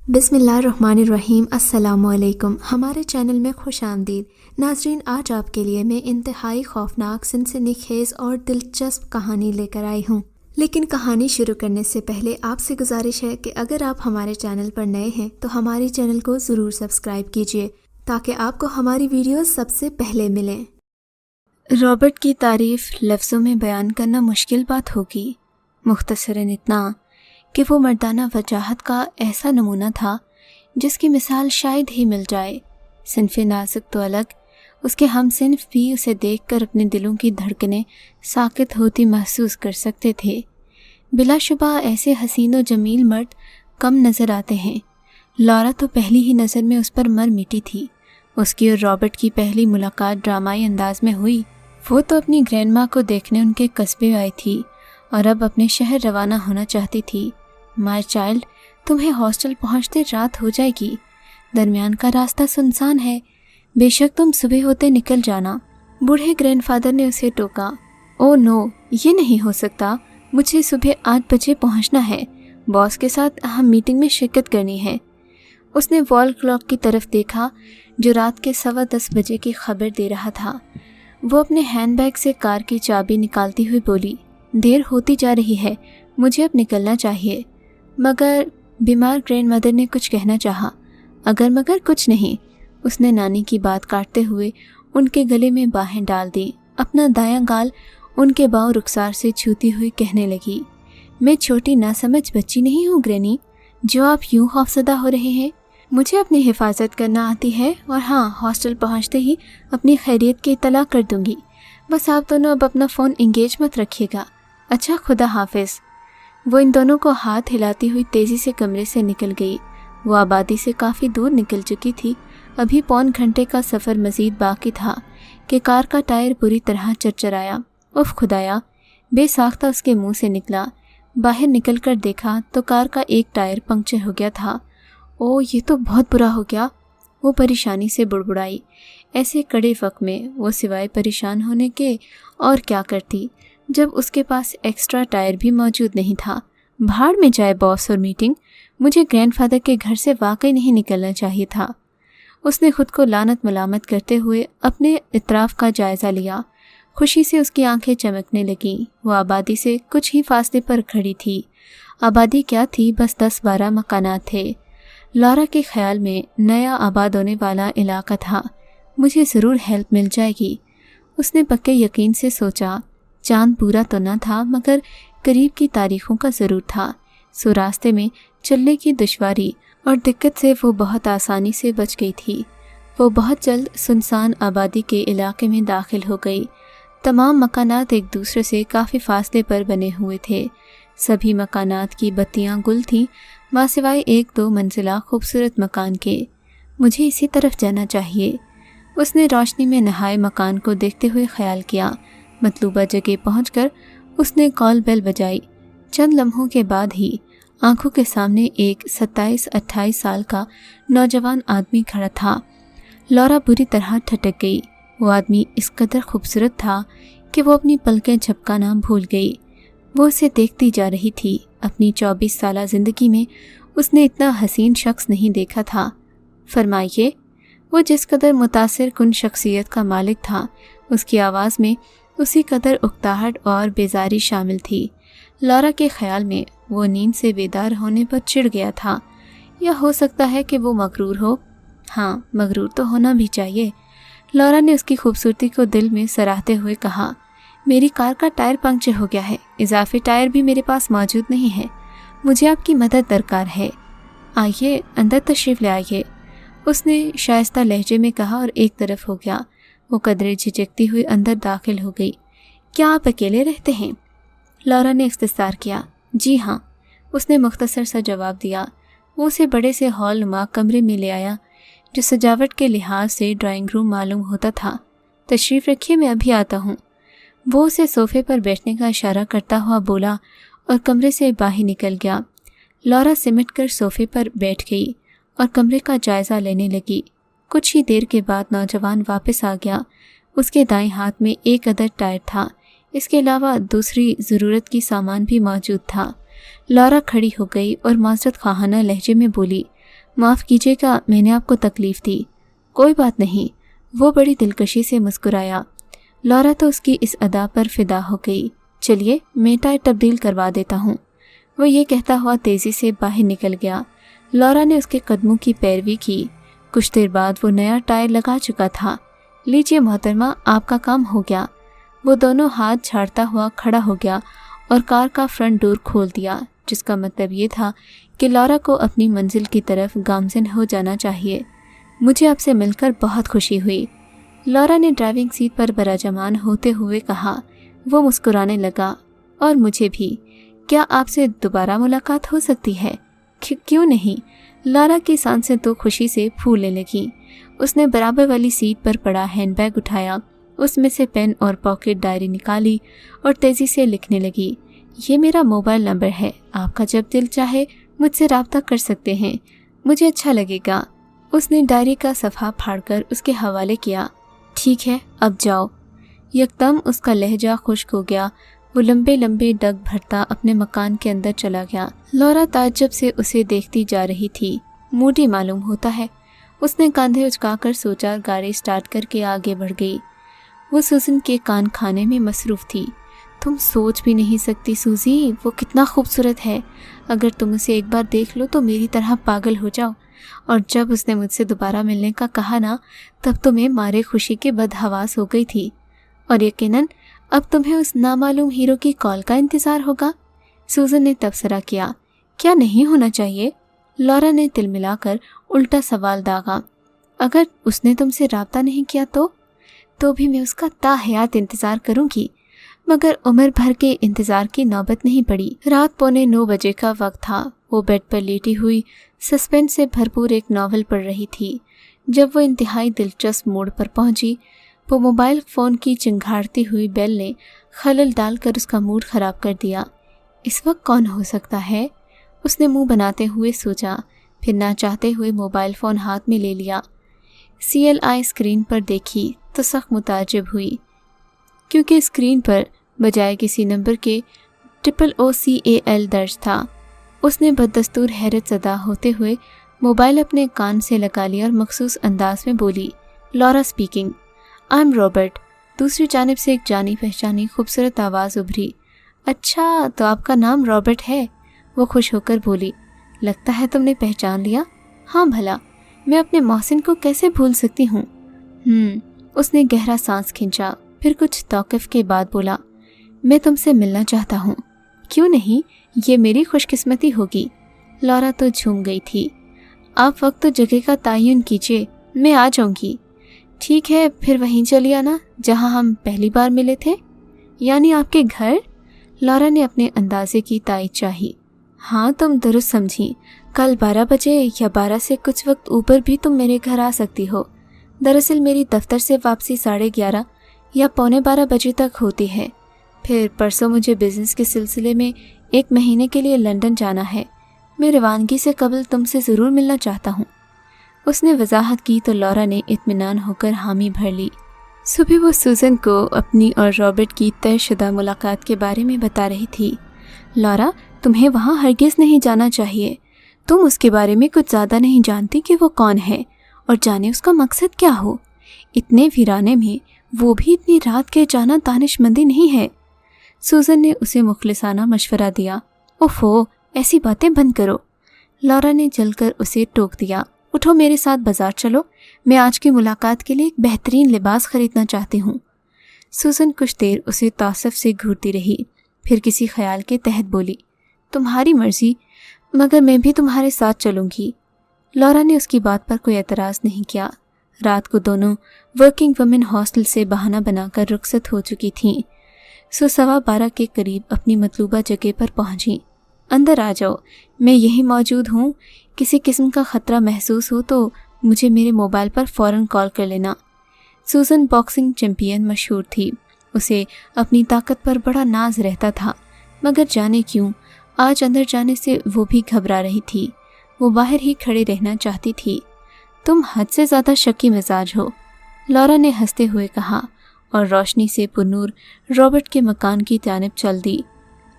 बिस्मिल्लाहिर्रहमानिर्रहीम। अस्सलामुअलैकुम। हमारे चैनल में खुश आमदीद। नाजरीन, आज आपके लिए मैं इंतहाई खौफनाक, सनसनीखेज और दिलचस्प कहानी लेकर आई हूँ। लेकिन कहानी शुरू करने से पहले आपसे गुजारिश है कि अगर आप हमारे चैनल पर नए हैं तो हमारे चैनल को ज़रूर सब्सक्राइब कीजिए ताकि आपको हमारी वीडियोस सबसे पहले मिलें। रॉबर्ट की तारीफ़ लफ्ज़ों में बयान करना मुश्किल बात होगी, मुख्तसरन इतना कि वो मर्दाना वजाहत का ऐसा नमूना था जिसकी मिसाल शायद ही मिल जाए। सिन्फ़े नाज़ुक तो अलग, उसके हम सिन्फ़ भी उसे देखकर अपने दिलों की धड़कनें साकित होती महसूस कर सकते थे। बिलाशुबा ऐसे हसीन और जमील मर्द कम नज़र आते हैं। लॉरा तो पहली ही नज़र में उस पर मर मिटी थी। उसकी और रॉबर्ट की पहली मुलाकात ड्रामाई अंदाज में हुई। वो तो अपनी ग्रैंडमा को देखने उनके कस्बे आई थी और अब अपने शहर रवाना होना चाहती थी। माय चाइल्ड, तुम्हें हॉस्टल पहुंचते रात हो जाएगी। दरमियान का रास्ता सुनसान है, बेशक तुम सुबह होते निकल जाना। बूढ़े ग्रैंडफादर ने उसे टोका। ओह नो, ये नहीं हो सकता। मुझे सुबह 8 बजे पहुंचना है। बॉस के साथ अहम मीटिंग में शिरकत करनी है। उसने वॉल क्लॉक की तरफ देखा जो रात के 10:15 बजे की खबर दे रहा था। वो अपने हैंडबैग से कार की चाबी निकालती हुई बोली, देर होती जा रही है, मुझे अब निकलना चाहिए। मगर बीमार ग्रैंड मदर ने कुछ कहना चाहा। अगर मगर कुछ नहीं, उसने नानी की बात काटते हुए उनके गले में बाहें डाल दी। अपना दायां गाल उनके बाँव रुखसार से छूती हुई कहने लगी, मैं छोटी नासमझ बच्ची नहीं हूँ ग्रैनी, जो आप यूं खौफजदा हो रहे हैं। मुझे अपनी हिफाजत करना आती है और हाँ, हॉस्टल पहुँचते ही अपनी खैरियत की इत्तला कर दूँगी। बस आप दोनों अब अपना फ़ोन इंगेज मत रखिएगा। अच्छा, खुदा हाफिज़। वो इन दोनों को हाथ हिलाती हुई तेज़ी से कमरे से निकल गई। वो आबादी से काफ़ी दूर निकल चुकी थी। अभी पौन घंटे का सफ़र मज़ीद बाकी था कि कार का टायर बुरी तरह चरचराया। उफ खुदाया, बेसाख्ता उसके मुंह से निकला। बाहर निकल कर देखा तो कार का एक टायर पंक्चर हो गया था। ओह, ये तो बहुत बुरा हो गया, वो परेशानी से बुड़बुड़ाई। ऐसे कड़े वक्त में वो सिवाय परेशान होने के और क्या करती जब उसके पास एक्स्ट्रा टायर भी मौजूद नहीं था। भाड़ में जाए बॉस और मीटिंग, मुझे ग्रैंडफादर के घर से वाकई नहीं निकलना चाहिए था। उसने खुद को लानत मलामत करते हुए अपने इतराफ़ का जायज़ा लिया। खुशी से उसकी आंखें चमकने लगीं। वो आबादी से कुछ ही फासले पर खड़ी थी। आबादी क्या थी, बस 10-12 मकानात थे। लॉरा के ख्याल में नया आबाद होने वाला इलाका था। मुझे ज़रूर हेल्प मिल जाएगी, उसने पक्के यकीन से सोचा। चांद पूरा तो न था मगर करीब की तारीखों का ज़रूर था। सो रास्ते में चलने की दुश्वारी और दिक्कत से वो बहुत आसानी से बच गई थी। वो बहुत जल्द सुनसान आबादी के इलाके में दाखिल हो गई। तमाम मकानात एक दूसरे से काफ़ी फासले पर बने हुए थे। सभी मकानात की बत्तियां गुल थीं, माँ सिवाय 1-2 मंजिला खूबसूरत मकान के। मुझे इसी तरफ जाना चाहिए, उसने रोशनी में नहाए मकान को देखते हुए ख्याल किया। मतलूबा जगह पहुंचकर उसने कॉल बेल बजाई। चंद लम्हों के बाद ही आंखों के सामने एक 27-28 साल का नौजवान आदमी खड़ा था। लॉरा बुरी तरह ठटक गई। वो आदमी इस कदर खूबसूरत था कि वो अपनी पलकें झपकाना भूल गई। वो उसे देखती जा रही थी। अपनी 24 साला ज़िंदगी में उसने इतना हसीन शख्स नहीं देखा था। फरमाइए, वो जिस कदर मुतासिर कुन शख्सियत का मालिक था, उसकी आवाज़ में उसी कदर उकताहट और बेजारी शामिल थी। लॉरा के ख्याल में वो नींद से बेदार होने पर चिढ़ गया था, या हो सकता है कि वो मगरूर हो। हाँ, मगरूर तो होना भी चाहिए। लॉरा ने उसकी खूबसूरती को दिल में सराहते हुए कहा, मेरी कार का टायर पंक्चर हो गया है, इजाफी टायर भी मेरे पास मौजूद नहीं है। मुझे आपकी मदद दरकार है। आइए, अंदर तशरीफ़ ले आइए, उसने शाइस्ता लहजे में कहा और एक तरफ हो गया। वो कदरे झिझकती हुई अंदर दाखिल हो गई। क्या आप अकेले रहते हैं? लॉरा ने इख्तिसार किया। जी हाँ, उसने मुख्तसर सा जवाब दिया। वो उसे बड़े से हॉल नुमा कमरे में ले आया जो सजावट के लिहाज से ड्राइंग रूम मालूम होता था। तशरीफ़ रखिए, मैं अभी आता हूँ। वो उसे सोफे पर बैठने का इशारा करता हुआ बोला और कमरे से बाहर निकल गया। लॉरा सिमट कर सोफे पर बैठ गई और कमरे का जायज़ा लेने लगी। कुछ ही देर के बाद नौजवान वापस आ गया। उसके दाएं हाथ में एक अदद टायर था। इसके अलावा दूसरी ज़रूरत की सामान भी मौजूद था। लॉरा खड़ी हो गई और माज़रत ख़ाना लहजे में बोली, माफ़ कीजिएगा, मैंने आपको तकलीफ़ दी। कोई बात नहीं, वो बड़ी दिलकशी से मुस्कुराया। लॉरा तो उसकी इस अदा पर फिदा हो गई। चलिए मैं टायर तब्दील करवा देता हूँ। वो ये कहता हुआ तेज़ी से बाहर निकल गया। लॉरा ने उसके कदमों की पैरवी की। कुछ देर बाद वो नया टायर लगा चुका था। लीजिए मोहतरमा, आपका काम हो गया। वो दोनों हाथ झाड़ता हुआ खड़ा हो गया और कार का फ्रंट डोर खोल दिया, जिसका मतलब ये था कि लॉरा को अपनी मंजिल की तरफ गामज़न हो जाना चाहिए। मुझे आपसे मिलकर बहुत खुशी हुई, लॉरा ने ड्राइविंग सीट पर बराजमान होते हुए कहा। वो मुस्कुराने लगा। और मुझे भी। क्या आपसे दोबारा मुलाकात हो सकती है? क्यों नहीं? लॉरा की सांसें तो खुशी से फूलने लगी। उसने बराबर वाली सीट पर पड़ा हैंडबैग उठाया, उसमें से पेन और पॉकेट डायरी निकाली और तेज़ी से लिखने लगी। ये मेरा मोबाइल नंबर है, आपका जब दिल चाहे मुझसे रब्ता कर सकते हैं, मुझे अच्छा लगेगा। उसने डायरी का सफ़ा फाड़कर उसके हवाले किया। ठीक है, अब जाओ। यकदम उसका लहजा खुश्क हो गया। वो लंबे लंबे डग भरता अपने मकान के अंदर चला गया। लॉरा ताज्जुब से उसे देखती जा रही थी। मूडी मालूम होता है। उसने कंधे उचकाकर सोचा और गाड़ी स्टार्ट करके आगे बढ़ गई। वो सूजन के कान खाने में मसरूफ़ थी। तुम सोच भी नहीं सकती सूजी, वो कितना खूबसूरत है। अगर तुम उसे एक बार देख लो तो मेरी तरह पागल हो जाओ। और जब उसने मुझसे दोबारा मिलने का कहा ना, तब तो मैं मारे खुशी के बदहवास हो गई थी। और यकीनन अब तुम्हें उस नामालूम हीरो की कॉल का इंतज़ार होगा। सूजन ने तबसरा किया। क्या नहीं होना चाहिए? लॉरा ने तिल मिलाकर उल्टा सवाल दागा। अगर उसने तुमसे राब्ता नहीं किया तो भी मैं उसका ताहयात इंतज़ार करूंगी। मगर उम्र भर के इंतज़ार की नौबत नहीं पड़ी। रात 8:45 बजे का वक्त था। वो बेड पर लेटी हुई सस्पेंस से भरपूर एक नावल पढ़ रही थी। जब वो इंतहाई दिलचस्प मोड़ पर पहुंची, वो मोबाइल फ़ोन की चिंघाड़ती हुई बेल ने खलल डालकर उसका मूड ख़राब कर दिया। इस वक्त कौन हो सकता है? उसने मुंह बनाते हुए सोचा, फिर ना चाहते हुए मोबाइल फ़ोन हाथ में ले लिया। CLI स्क्रीन पर देखी तो सख्त मुताजिब हुई, क्योंकि स्क्रीन पर बजाय किसी नंबर के OOCAL दर्ज था। उसने बददस्तूर हैरत ज़दा होते हुए मोबाइल अपने कान से लगा लिया और मखसूस अंदाज में बोली, Laura speaking, I am Robert. दूसरी जानिब से एक जानी पहचानी खूबसूरत आवाज़ उभरी। अच्छा, तो आपका नाम रॉबर्ट है? वो खुश होकर बोली। लगता है तुमने पहचान लिया। हाँ भला, मैं अपने मोहसिन को कैसे भूल सकती हूँ। उसने गहरा सांस खींचा, फिर कुछ तौक़ुफ़ के बाद बोला, मैं तुमसे मिलना चाहता हूँ। क्यों नहीं, ये मेरी खुशकिस्मती होगी। लॉरा तो झूम गई थी। आप वक्त तो जगह का तयन कीजिए, मैं आ जाऊंगी। ठीक है, फिर वहीं चलिए आना जहाँ हम पहली बार मिले थे। यानी आपके घर? लॉरा ने अपने अंदाजे की तायद चाही। हाँ, तुम दुरुस्त समझी। कल 12 बजे या 12 से कुछ वक्त ऊपर भी तुम मेरे घर आ सकती हो। दरअसल मेरी दफ्तर से वापसी 11:30 या 11:45 बजे तक होती है। फिर परसों मुझे बिज़नेस के सिलसिले में 1 महीने के लिए लंदन जाना है। मैं रवानगी से कबल तुमसे ज़रूर मिलना चाहता हूँ। उसने वजाहत की तो लॉरा ने इत्मीनान होकर हामी भर ली। सुबह वो सूजन को अपनी और रॉबर्ट की तयशुदा मुलाकात के बारे में बता रही थी। लॉरा, तुम्हें वहाँ हरगिज़ नहीं जाना चाहिए। तुम उसके बारे में कुछ ज़्यादा नहीं जानती कि वो कौन है और जाने उसका मकसद क्या हो। इतने वीराने में वो भी इतनी रात के जाना दानिशमंदी नहीं है। सूजन ने उसे मुखलिसाना मशवरा दिया। ओफो, ऐसी बातें बंद करो। लॉरा ने जलकर उसे टोक दिया। उठो, मेरे साथ बाजार चलो। मैं आज की मुलाकात के लिए एक बेहतरीन लिबास खरीदना चाहती हूँ। सूजन कुछ देर उसे तासफ से घूरती रही, फिर किसी ख्याल के तहत बोली, तुम्हारी मर्जी, मगर मैं भी तुम्हारे साथ चलूँगी। लॉरा ने उसकी बात पर कोई एतराज़ नहीं किया। रात को दोनों वर्किंग वुमेन हॉस्टल से बहाना बनाकर रुखसत हो चुकी थीं। 12:15 के करीब अपनी मतलूबा जगह पर पहुंची। अंदर आ जाओ, मैं यहीं मौजूद हूँ। किसी किस्म का ख़तरा महसूस हो तो मुझे मेरे मोबाइल पर फ़ौरन कॉल कर लेना। सूजन बॉक्सिंग चैम्पियन मशहूर थी। उसे अपनी ताकत पर बड़ा नाज रहता था, मगर जाने क्यों आज अंदर जाने से वो भी घबरा रही थी। वो बाहर ही खड़े रहना चाहती थी। तुम हद से ज़्यादा शक्की मिजाज हो, लॉरा ने हंसते हुए कहा और रोशनी से पुरनूर रॉबर्ट के मकान की जानिब चल दी।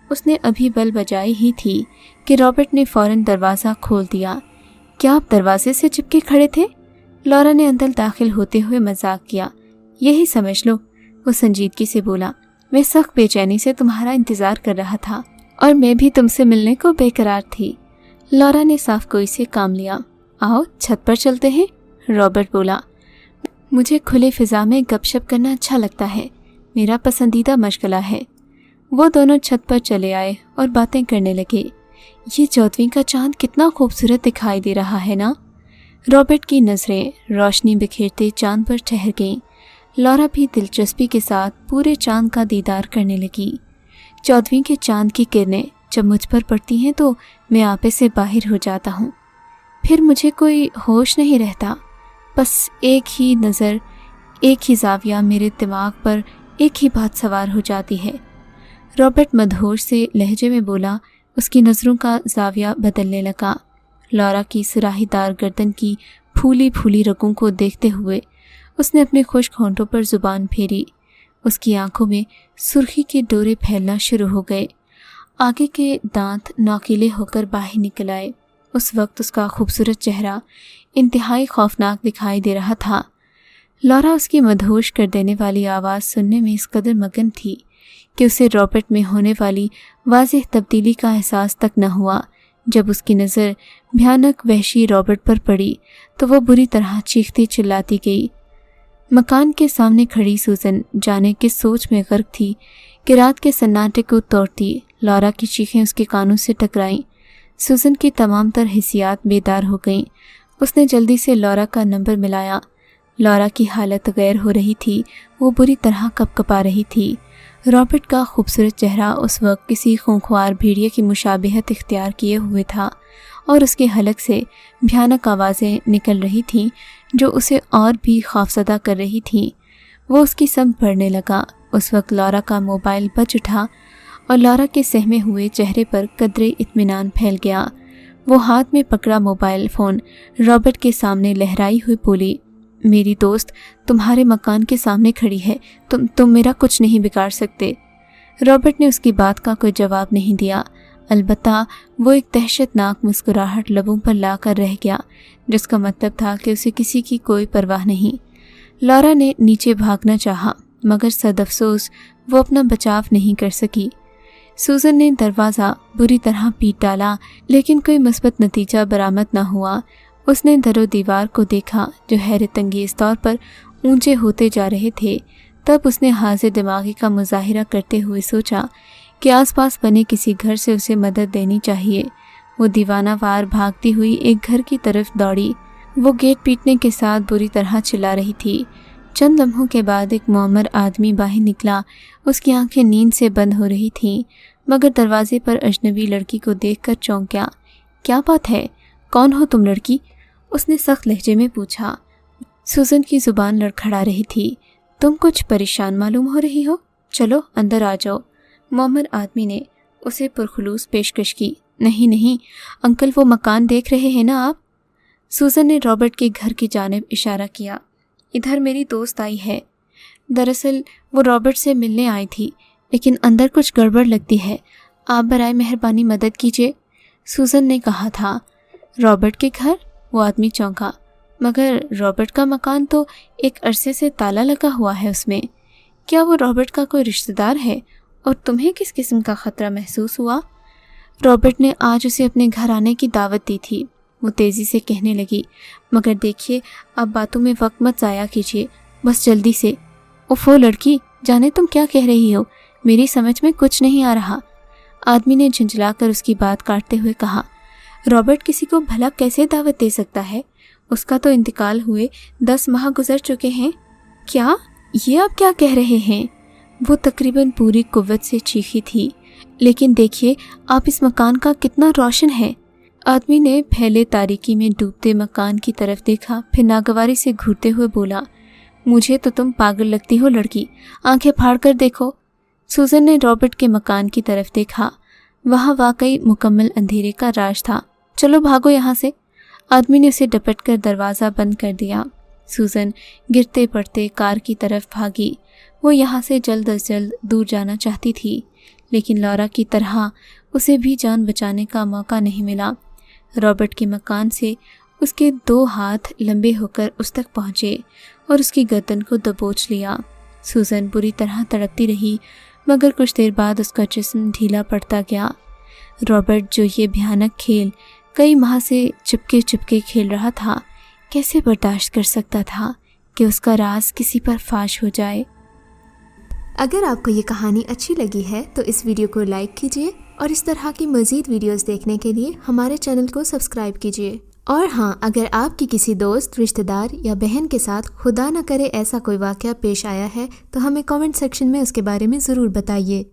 उसने अभी बेल बजाई ही थी कि रॉबर्ट ने फ़ौरन दरवाज़ा खोल दिया। क्या आप दरवाजे से चिपके खड़े थे? लॉरा ने अंदर दाखिल होते हुए मजाक किया। यही समझ लो, वो संजीदगी से बोला। मैं सख्त बेचैनी से तुम्हारा इंतजार कर रहा था और मैं भी तुमसे मिलने को बेकरार थी। लॉरा ने साफ गोई से काम लिया। आओ छत पर चलते हैं, रॉबर्ट बोला। मुझे खुले फिजा में गपशप करना अच्छा लगता है, मेरा पसंदीदा मशगला है। वो दोनों छत पर चले आए और बातें करने लगे। ये 14वीं का चांद कितना खूबसूरत दिखाई दे रहा है ना? रॉबर्ट की नज़रें रोशनी बिखेरते चांद पर ठहर गईं। लॉरा भी दिलचस्पी के साथ पूरे चांद का दीदार करने लगी। 14वीं के चांद की किरणें जब मुझ पर पड़ती हैं तो मैं आपे से बाहर हो जाता हूँ। फिर मुझे कोई होश नहीं रहता, बस एक ही नज़र, एक ही जाविया मेरे दिमाग पर एक ही बात सवार हो जाती है। रॉबर्ट मदहोश से लहजे में बोला। उसकी नज़रों का जाविया बदलने लगा। लॉरा की सुराहीदार गर्दन की फूली फूली रगों को देखते हुए उसने अपने खुश्क होंठों पर जुबान फेरी। उसकी आंखों में सुर्खी के डोरे फैलना शुरू हो गए। आगे के दांत नोकीले होकर बाहर निकल आए। उस वक्त उसका खूबसूरत चेहरा इंतहाई खौफनाक दिखाई दे रहा था। लॉरा उसकी मदहोश कर देने वाली आवाज़ सुनने में इस कदर मगन थी कि उसे रॉबर्ट में होने वाली वाज़ेह तब्दीली का एहसास तक न हुआ। जब उसकी नज़र भयानक वहशी रॉबर्ट पर पड़ी तो वो बुरी तरह चीखती चिल्लाती गई। मकान के सामने खड़ी सूजन जाने की सोच में गर्क थी कि रात के सन्नाटे को तोड़ती लॉरा की चीखें उसके कानों से टकराईं। सूजन की तमाम तर हिस्सियात बेदार हो गईं। उसने जल्दी से लॉरा का नंबर मिलाया। लॉरा की हालत गैर हो रही थी, वो बुरी तरह कपकपा रही थी। रॉबर्ट का खूबसूरत चेहरा उस वक्त किसी खूंखार भेड़िए की मुशाबिहत इख्तियार किए हुए था और उसके हलक से भयानक आवाज़ें निकल रही थीं जो उसे और भी खौफज़दा कर रही थीं। वो उसकी समझ पड़ने लगा। उस वक्त लॉरा का मोबाइल बज उठा और लॉरा के सहमे हुए चेहरे पर कदरे इत्मीनान फैल गया। वो हाथ में पकड़ा मोबाइल फ़ोन रॉबर्ट के सामने लहराई हुई बोली, मेरी दोस्त तुम्हारे मकान के सामने खड़ी है, तुम मेरा कुछ नहीं बिगाड़ सकते। रॉबर्ट ने उसकी बात का कोई जवाब नहीं दिया। अलबत्ता वो एक दहशतनाक मुस्कुराहट लबों पर ला कर रह गया, जिसका मतलब था कि उसे किसी की कोई परवाह नहीं। लॉरा ने नीचे भागना चाहा, मगर सदअफसोस वो अपना बचाव नहीं कर सकी। सूजन ने दरवाज़ा बुरी तरह पीट डाला, लेकिन कोई मुस्बत नतीजा बरामद न हुआ। उसने दरो दीवार को देखा जो हैरत अंगेज़ तौर पर ऊंचे होते जा रहे थे। तब उसने हाजिर दिमागी का मुजाहिरा करते हुए सोचा कि आसपास बने किसी घर से उसे मदद देनी चाहिए। वो दीवानावार भागती हुई एक घर की तरफ दौड़ी। वो गेट पीटने के साथ बुरी तरह चिल्ला रही थी। चंद लम्हों के बाद एक मुअम्मर आदमी बाहर निकला। उसकी आंखें नींद से बंद हो रही थीं, मगर दरवाजे पर अजनबी लड़की को देखकर चौंक गया। क्या बात है, कौन हो तुम लड़की? उसने सख्त लहजे में पूछा। सूजन की जुबान लड़खड़ा रही थी। तुम कुछ परेशान मालूम हो रही हो, चलो अंदर आ जाओ। मुअम्मर आदमी ने उसे पुरखुलूस पेशकश की। नहीं नहीं अंकल, वो मकान देख रहे हैं ना आप? सूजन ने रॉबर्ट के घर की जानिब इशारा किया। इधर मेरी दोस्त आई है। दरअसल वो रॉबर्ट से मिलने आई थी, लेकिन अंदर कुछ गड़बड़ लगती है। आप बराए मेहरबानी मदद कीजिए, सूजन ने कहा था। रॉबर्ट के घर? वो आदमी चौंका। मगर रॉबर्ट का मकान तो एक अरसे से ताला लगा हुआ है उसमें। क्या वो रॉबर्ट का कोई रिश्तेदार है? और तुम्हें किस किस्म का ख़तरा महसूस हुआ? रॉबर्ट ने आज उसे अपने घर आने की दावत दी थी, वो तेज़ी से कहने लगी। मगर देखिए, अब बातों में वक्त मत ज़ाया कीजिए, बस जल्दी से। उफ़ो लड़की, जाने तुम क्या कह रही हो, मेरी समझ में कुछ नहीं आ रहा। आदमी ने झुंझलाकर उसकी बात काटते हुए कहा। रॉबर्ट किसी को भला कैसे दावत दे सकता है? उसका तो इंतकाल हुए 10 माह गुजर चुके हैं। क्या? ये आप क्या कह रहे हैं? वो तकरीबन पूरी कुव्वत से चीखी थी। लेकिन देखिए, आप इस मकान का कितना रोशन है। आदमी ने पहले तारीकी में डूबते मकान की तरफ देखा, फिर नागवारी से घूरते हुए बोला, मुझे तो तुम पागल लगती हो लड़की, आंखें फाड़ कर देखो। सूजन ने रॉबर्ट के मकान की तरफ देखा। वहाँ वाकई मुकम्मल अंधेरे का राज था। चलो भागो यहाँ से। आदमी ने उसे डपटकर दरवाज़ा बंद कर दिया। सूजन गिरते पड़ते कार की तरफ भागी। वो यहाँ से जल्द अज जल्द दूर जाना चाहती थी, लेकिन लॉरा की तरह उसे भी जान बचाने का मौका नहीं मिला। रॉबर्ट के मकान से اس کے 2 ہاتھ لمبے ہو کر اس تک پہنچے اور اس کی گردن کو دبوچ لیا۔ سوزن بری طرح تڑپتی رہی، مگر کچھ دیر بعد اس کا جسم ڈھیلا پڑتا گیا۔ رابرٹ جو یہ بھیانک کھیل کئی ماہ سے چپکے چپکے کھیل رہا تھا، کیسے برداشت کر سکتا تھا کہ اس کا راز کسی پر فاش ہو جائے۔ اگر آپ کو یہ کہانی اچھی لگی ہے تو اس ویڈیو کو لائک کیجیے اور اس طرح کی مزید ویڈیوز دیکھنے کے لیے ہمارے چینل کو سبسکرائب کیجیے۔ اور ہاں، اگر آپ کی کسی دوست، رشتہ دار یا بہن کے ساتھ خدا نہ کرے ایسا کوئی واقعہ پیش آیا ہے تو ہمیں کامنٹ سیکشن میں اس کے بارے میں ضرور بتائیے۔